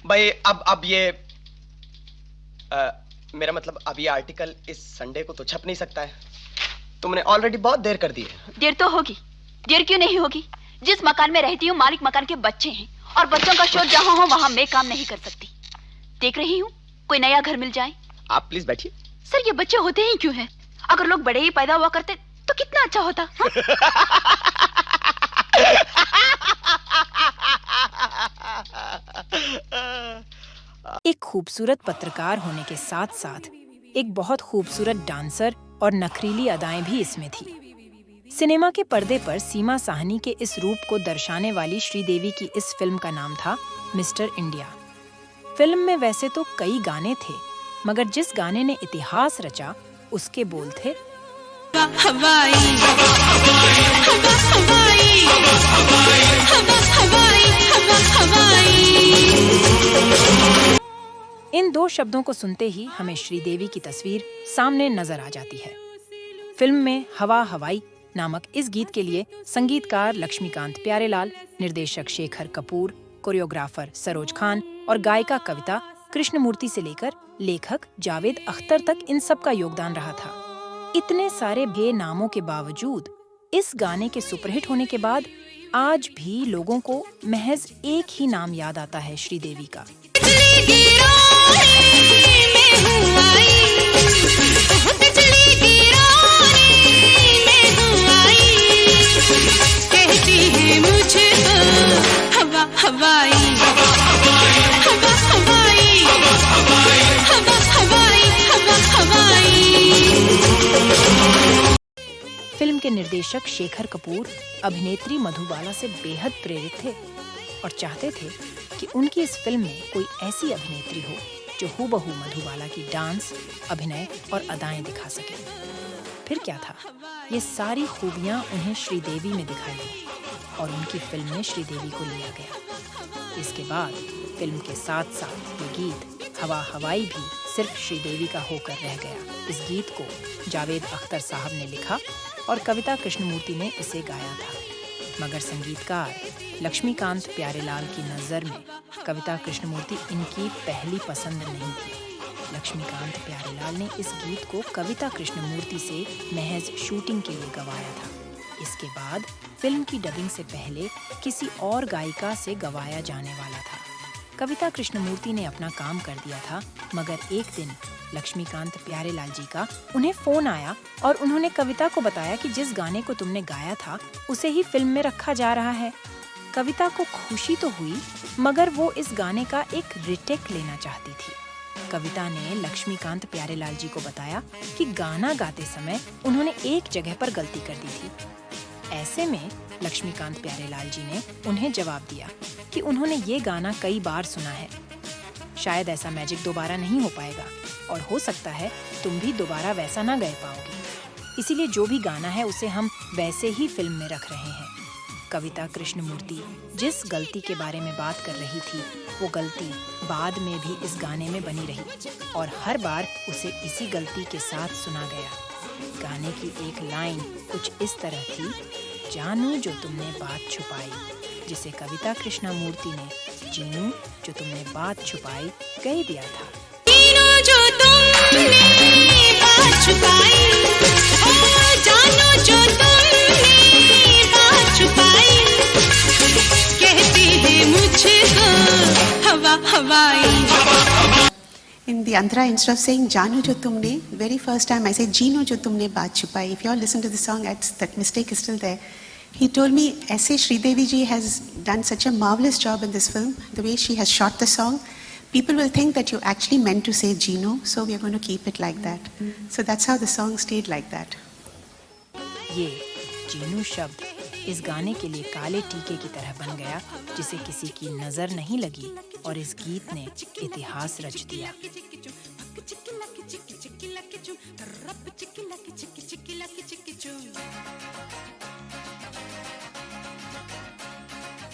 भाई अब ये मेरा मतलब अब ये आर्टिकल इस संडे को तो छप नहीं सकता है। तुमने ऑलरेडी बहुत देर कर दी है। देर तो होगी, देर क्यों नहीं होगी? जिस मकान में रहती हूँ मालिक मकान के बच्चे हैं और बच्चों का शोर जहाँ हो वहाँ मैं काम नहीं कर सकती। देख रही हूँ कोई नया घर मिल जाए। आप प्लीज बैठिए। सर ये बच्चे होते ही क्यों हैं? अगर लोग बड़े ही पैदा हुआ करते तो कितना अच्छा होता। एक खूबसूरत पत्रकार होने के साथ साथ एक बहुत खूबसूरत डांसर और नखरीली अदाएं भी इसमें थी। सिनेमा के पर्दे पर सीमा साहनी के इस रूप को दर्शाने वाली श्रीदेवी की इस फिल्म का नाम था मिस्टर इंडिया। फिल्म में वैसे तो कई गाने थे, मगर जिस गाने ने इतिहास रचा उसके बोल थे हवाई हवा हवा हवाई हवा हवाई हवा हवाई। इन दो शब्दों को सुनते ही हमें श्रीदेवी की तस्वीर सामने नजर आ जाती है। फिल्म में हवा हवाई नामक इस गीत के लिए संगीतकार लक्ष्मीकांत प्यारेलाल, निर्देशक शेखर कपूर, कोरियोग्राफर सरोज खान और गायिका कविता कृष्णमूर्ति से लेकर लेखक जावेद अख्तर तक इन सब का योगदान रहा था। इतने सारे बेनामों के बावजूद इस गाने के सुपरहिट होने के बाद आज भी लोगों को महज एक ही नाम याद आता है, श्रीदेवी का। फिल्म के निर्देशक शेखर कपूर अभिनेत्री मधुबाला से बेहद प्रेरित थे और चाहते थे कि उनकी इस फिल्म में कोई ऐसी अभिनेत्री हो जो हूबहू मधुबाला की डांस, अभिनय और अदाएं दिखा सके। फिर क्या था, ये सारी खूबियां उन्हें श्रीदेवी में दिखाई दी और उनकी फिल्म में श्रीदेवी को लिया गया। इसके बाद फिल्म के साथ साथ ये गीत हवा हवाई भी सिर्फ श्रीदेवी का होकर रह गया। इस गीत को जावेद अख्तर साहब ने लिखा और कविता कृष्णमूर्ति ने इसे गाया था, मगर संगीतकार लक्ष्मीकांत प्यारेलाल की नज़र में कविता कृष्णमूर्ति इनकी पहली पसंद नहीं थी। लक्ष्मीकांत प्यारेलाल ने इस गीत को कविता कृष्णमूर्ति से महज शूटिंग के लिए गवाया था। इसके बाद फिल्म की डबिंग से पहले किसी और गायिका से गवाया जाने वाला था। कविता कृष्णमूर्ति ने अपना काम कर दिया था, मगर एक दिन लक्ष्मीकांत प्यारेलाल जी का उन्हें फोन आया और उन्होंने कविता को बताया कि जिस गाने को तुमने गाया था उसे ही फिल्म में रखा जा रहा है। कविता को खुशी तो हुई, मगर वो इस गाने का एक रिटेक लेना चाहती थी। कविता ने लक्ष्मीकांत प्यारेलाल जी को बताया कि गाना गाते समय उन्होंने एक जगह पर गलती कर दी थी। ऐसे में लक्ष्मीकांत प्यारेलाल जी ने उन्हें जवाब दिया कि उन्होंने ये गाना कई बार सुना है, शायद ऐसा मैजिक दोबारा नहीं हो पाएगा और हो सकता है तुम भी दोबारा वैसा ना गा पाओगी, इसीलिए जो भी गाना है उसे हम वैसे ही फिल्म में रख रहे हैं। कविता कृष्णमूर्ति जिस गलती के बारे में बात कर रही थी वो गलती बाद में भी इस गाने में बनी रही और हर बार उसे इसी गलती के साथ सुना गया। गाने की एक लाइन कुछ इस तरह थी, जानू जो तुमने बात छुपाई, जिसे कविता कृष्णमूर्ति ने जीनू जो तुमने बात छुपाई कह दिया था। जीनू जो तुमने बात छुपाई, ओ जानू जो तुमने बात छुपाई, कहती है मुझको हवा हवाई। In the Andhra, instead of saying Janu jo tumne, very first time I say Jinu jo tumne baat chupai. If you all listen to the song, that mistake is still there. He told me, ऐसे Sridevi ji has done such a marvelous job in this film. The way she has shot the song, people will think that you actually meant to say Jinu, so we are going to keep it like that. So that's how the song stayed like that. ये जीनू शब्द इस गाने के लिए काले टीके की तरह बन गया, जिसे किसी की नजर नहीं लगी और इस गीत ने इतिहास रच दिया।